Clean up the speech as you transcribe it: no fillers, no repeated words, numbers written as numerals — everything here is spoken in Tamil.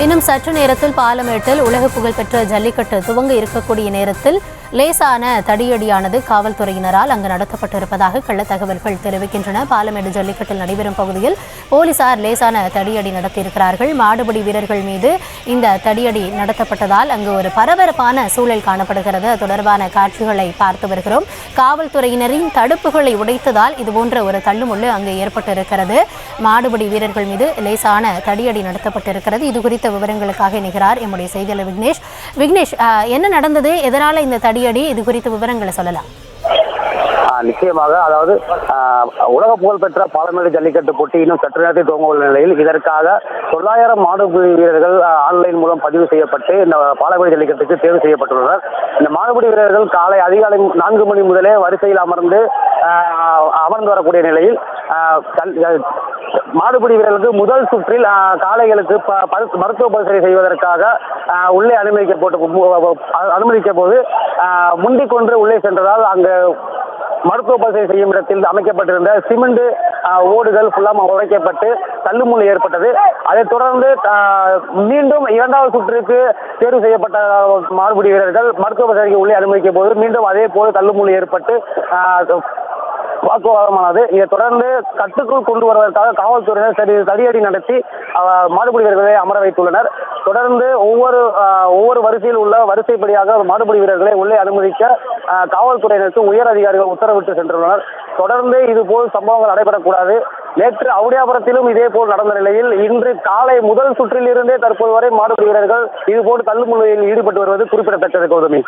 இன்னும் சற்று நேரத்தில் பாலமேட்டில் உலக புகழ்பெற்ற ஜல்லிக்கட்டு துவங்க இருக்கக்கூடிய நேரத்தில் லேசான தடியடியானது காவல்துறையினரால் அங்கு நடத்தப்பட்டிருப்பதாக கள்ள தகவல்கள் தெரிவிக்கின்றன. பாலமேடு ஜல்லிக்கட்டில் நடைபெறும் பகுதியில் போலீசார் லேசான தடியடி நடத்தியிருக்கிறார்கள். மாடுபிடி வீரர்கள் மீது இந்த தடியடி நடத்தப்பட்டதால் அங்கு ஒரு பரபரப்பான சூழல் காணப்படுகிறது. தொடர்பான காட்சிகளை பார்த்து வருகிறோம். காவல்துறையினரின் தடுப்புகளை உடைத்ததால் இதுபோன்ற ஒரு தள்ளுமுள்ளு அங்கு ஏற்பட்டிருக்கிறது. மாடுபிடி வீரர்கள் மீது லேசான தடியடி நடத்தப்பட்டிருக்கிறது. இது குறித்த விவரங்களுக்காக இணைகிறார் எம்முடைய செய்தியாளர் விக்னேஷ். விக்னேஷ், என்ன நடந்தது, எதனால இந்த தடியடி, இது குறித்த விவரங்களை சொல்லலாம். நிச்சயமாக, அதாவது உலக புகழ்பெற்ற பாலமேடு ஜல்லிக்கட்டு போட்டி இன்னும் சற்று நேரத்தில் துவங்க உள்ள நிலையில் இதற்காக 900 மாடுபிடி வீரர்கள் ஆன்லைன் மூலம் பதிவு செய்யப்பட்டு இந்த பாலமேடு ஜல்லிக்கட்டுக்கு தேர்வு செய்யப்பட்டுள்ளனர். இந்த மாடுபிடி வீரர்கள் காலை அதிகாலை 4 மணி முதலே வரிசையில் அமர்ந்து வரக்கூடிய நிலையில் மாடுபிடி வீரர்களுக்கு முதல் சுற்றில் காளைகளுக்கு மருத்துவ பரிசோதனை செய்வதற்காக உள்ளே அனுமதிக்க போது முந்திக் கொன்று உள்ளே சென்றதால் அங்கு மருத்துவ பரிசோதனை செய்யும் இடத்தில் அமைக்கப்பட்டிருந்த சிமெண்ட் ஓடுகள் ஃபுல்லாக உடைக்கப்பட்டு தள்ளுமுள்ளு ஏற்பட்டது. அதைத் தொடர்ந்து மீண்டும் 2வது சுற்றுக்கு தேர்வு செய்யப்பட்ட மாடுபிடி வீரர்கள் மருத்துவ பரிசோதனைக்கு உள்ளே அனுமதிக்க போது மீண்டும் அதே போல தள்ளுமுள்ளு ஏற்பட்டு வாக்குவாதமானது. இதை தொடர்ந்து கட்டுக்குள் கொண்டு வருவதற்காக காவல்துறையினர் தடியடி நடத்தி மாடுபிடி வீரர்களை அமர வைத்துள்ளனர். தொடர்ந்து ஒவ்வொரு வரிசையில் உள்ள வரிசைப்படியாக மாடுபிடி வீரர்களை உள்ளே அனுமதிக்க காவல்துறையினருக்கு உயர் அதிகாரிகள் உத்தரவிட்டு சென்றுள்ளனர். தொடர்ந்து இதுபோல் சம்பவங்கள் நடைபெறக்கூடாது. நேற்று அவுடியாபுரத்திலும் இதே போல் நடந்த நிலையில் இன்று காலை முதல் சுற்றில் இருந்தே தற்போது வரை மாடுபிடி வீரர்கள் இதுபோல் தள்ளுமுள்ளில் ஈடுபட்டு வருவது குறிப்பிடத்தக்கது. கௌதமி.